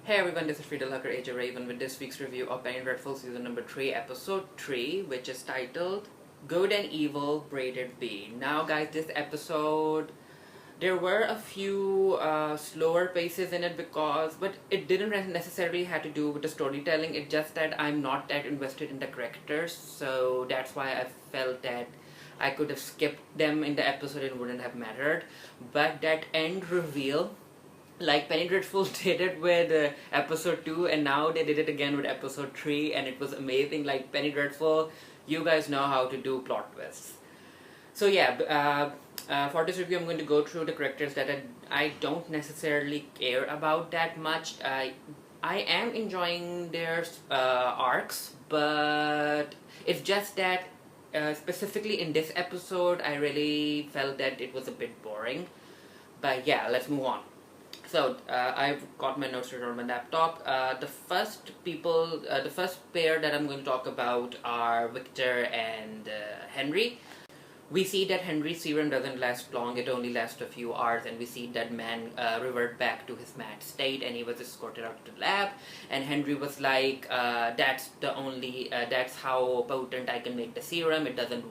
Hey everyone, this is Friedel Hacker AJ Raven with this week's review of Penny Dreadful Season number 3, Episode 3, which is titled Good and Evil Braided B. Now guys, this episode, there were a few slower paces in it but it didn't necessarily have to do with the storytelling. It's just that I'm not that invested in the characters, so that's why I felt that I could have skipped them in the episode. It wouldn't have mattered. But that end reveal, like Penny Dreadful did it with episode 2, and now they did it again with episode 3, and it was amazing. Like Penny Dreadful, you guys know how to do plot twists. So yeah, for this review I'm going to go through the characters that I don't necessarily care about that much. I am enjoying their arcs, but it's just that specifically in this episode I really felt that it was a bit boring. But yeah, let's move on. So I've got my notes on my laptop. The first pair that I'm going to talk about are Victor and Henry. We see that Henry's serum doesn't last long, it only lasts a few hours, and we see that man revert back to his mad state, and he was escorted out to the lab, and Henry was like, that's how potent I can make the serum, it doesn't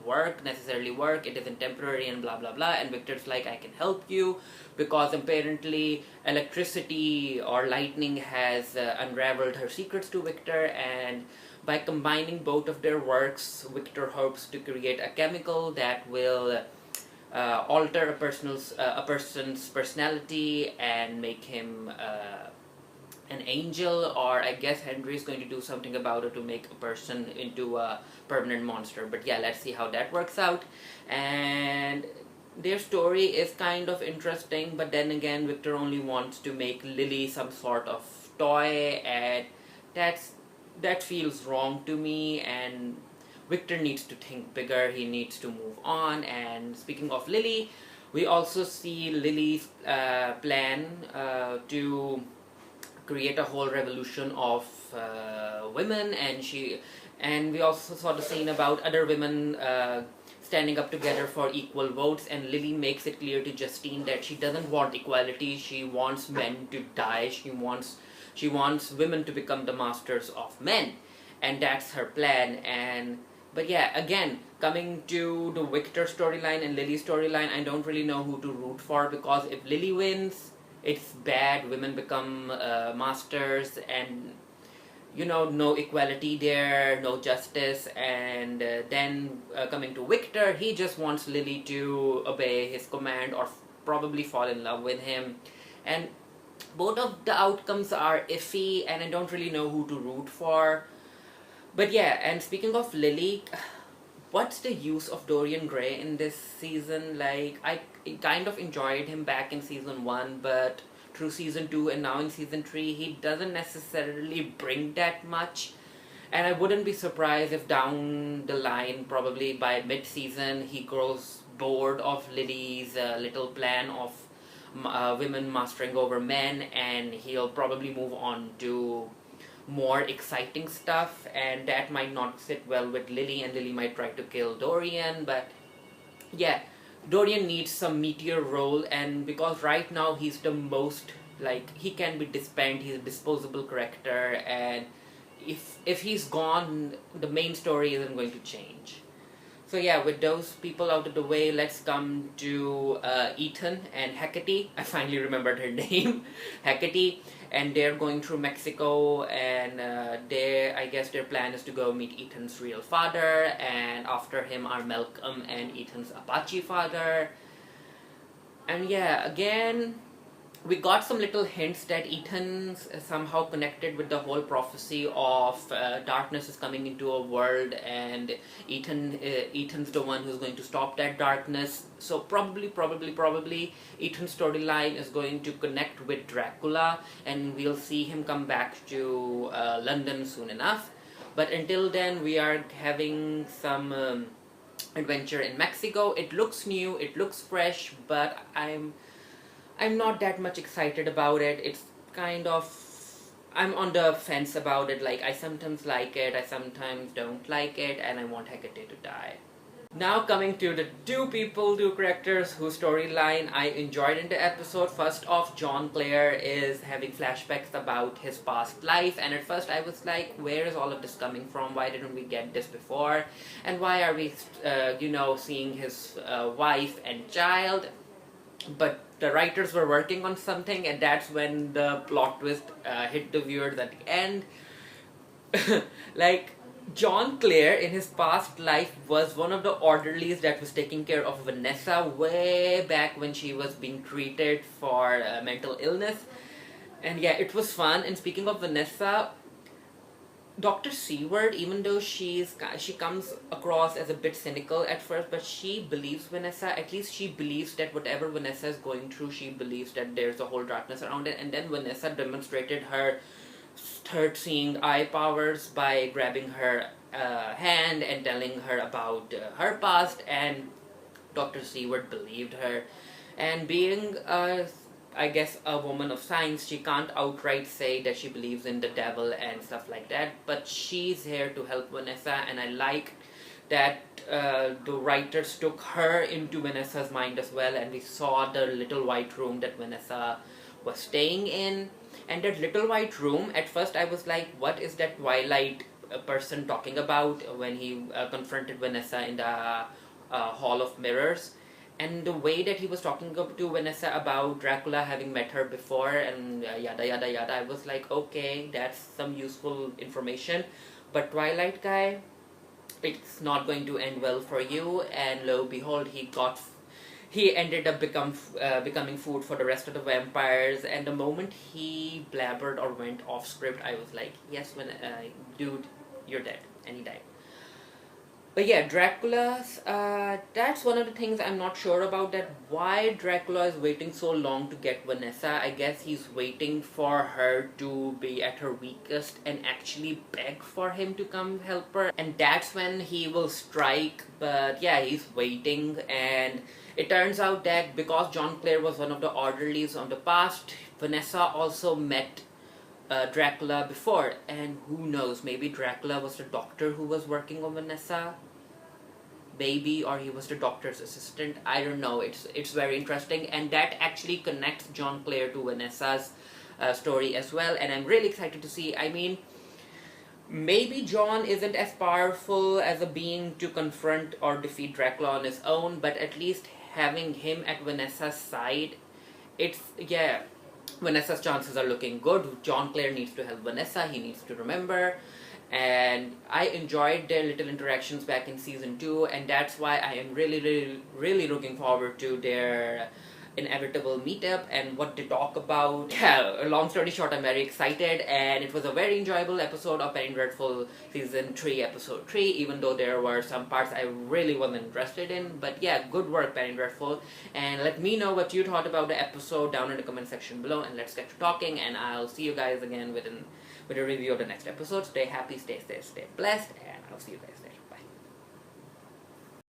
necessarily work, it isn't temporary, and blah blah blah. And Victor's like, I can help you, because apparently electricity or lightning has unraveled her secrets to Victor, and by combining both of their works, Victor hopes to create a chemical that will alter a person's personality and make him an angel, or I guess Henry is going to do something about it to make a person into a permanent monster. But yeah, let's see how that works out. And their story is kind of interesting, but then again, Victor only wants to make Lily some sort of toy, and that feels wrong to me, and Victor needs to think bigger, he needs to move on. And speaking of Lily, we also see Lily's plan to create a whole revolution of women, and we also saw the scene about other women standing up together for equal votes, and Lily makes it clear to Justine that she doesn't want equality, she wants men to die, she wants women to become the masters of men, and that's her plan. But yeah, again, coming to the Victor storyline and Lily's storyline, I don't really know who to root for, because if Lily wins, it's bad, women become masters, and no equality there, no justice. And then coming to Victor, he just wants Lily to obey his command or probably fall in love with him, and both of the outcomes are iffy, and I don't really know who to root for. But yeah, and speaking of Lily, what's the use of Dorian Gray in this season? Like, I kind of enjoyed him back in season 1, but through season 2 and now in season 3, he doesn't necessarily bring that much. And I wouldn't be surprised if down the line, probably by mid-season, he grows bored of Lily's little plan of women mastering over men, and he'll probably move on to more exciting stuff, and that might not sit well with Lily, and Lily might try to kill Dorian. But yeah, Dorian needs some meteor role, and because right now he's the most, like, he can be disbanded, he's a disposable character, and if he's gone, the main story isn't going to change. So yeah, with those people out of the way, let's come to Ethan and Hecate. I finally remembered her name, Hecate, and they're going through Mexico, and I guess their plan is to go meet Ethan's real father, and after him are Malcolm and Ethan's Apache father. And yeah, again, we got some little hints that Ethan's somehow connected with the whole prophecy of darkness is coming into a world, and Ethan's the one who's going to stop that darkness. So probably Ethan's storyline is going to connect with Dracula, and we'll see him come back to London soon enough. But until then, we are having some adventure in Mexico. It looks new, it looks fresh, but I'm not that much excited about it. It's kind of, I'm on the fence about it. Like, I sometimes like it, I sometimes don't like it, and I want Hecate to die. Now coming to the two characters whose storyline I enjoyed in the episode. First off, John Clare is having flashbacks about his past life, and at first I was like, where is all of this coming from? Why didn't we get this before? And why are we, seeing his wife and child? But the writers were working on something, and that's when the plot twist hit the viewers at the end. Like, John Clare in his past life was one of the orderlies that was taking care of Vanessa way back when she was being treated for mental illness. And yeah, it was fun. And speaking of Vanessa, Dr. Seward, even though she comes across as a bit cynical at first, but she believes Vanessa. At least she believes that whatever Vanessa is going through, she believes that there's a whole darkness around it. And then Vanessa demonstrated her third seeing eye powers by grabbing her hand and telling her about her past, and Dr. Seward believed her. And being I guess a woman of science, she can't outright say that she believes in the devil and stuff like that, but she's here to help Vanessa. And I like that the writers took her into Vanessa's mind as well, and we saw the little white room that Vanessa was staying in. And that little white room, at first I was like, what is that Twilight person talking about, when he confronted Vanessa in the Hall of Mirrors. And the way that he was talking to Vanessa about Dracula having met her before and yada yada yada, I was like, okay, that's some useful information. But Twilight guy, it's not going to end well for you. And lo and behold, he ended up becoming food for the rest of the vampires. And the moment he blabbered or went off script, I was like, yes, dude, you're dead. And he died. But yeah, Dracula's, that's one of the things I'm not sure about, that why Dracula is waiting so long to get Vanessa. I guess he's waiting for her to be at her weakest and actually beg for him to come help her. And that's when he will strike. But yeah, he's waiting. And it turns out that because John Clare was one of the orderlies on the past, Vanessa also met Dracula before, and who knows, maybe Dracula was the doctor who was working on Vanessa, maybe, or he was the doctor's assistant. I don't know. It's very interesting, and that actually connects John Clare to Vanessa's story as well, and I'm really excited to see. I mean, maybe John isn't as powerful as a being to confront or defeat Dracula on his own, but at least having him at Vanessa's side, Vanessa's chances are looking good. John Clare needs to help Vanessa. He needs to remember. And I enjoyed their little interactions back in season 2. And that's why I am really, really, really looking forward to their inevitable meetup and what they talk about. Yeah, long story short, I'm very excited. And it was a very enjoyable episode of Penny Dreadful Season 3, Episode 3. Even though there were some parts I really wasn't interested in. But yeah, good work, Penny Dreadful. And let me know what you thought about the episode down in the comment section below. And let's get to talking. And I'll see you guys again with a review of the next episode. Stay happy, stay safe, stay blessed. And I'll see you guys there.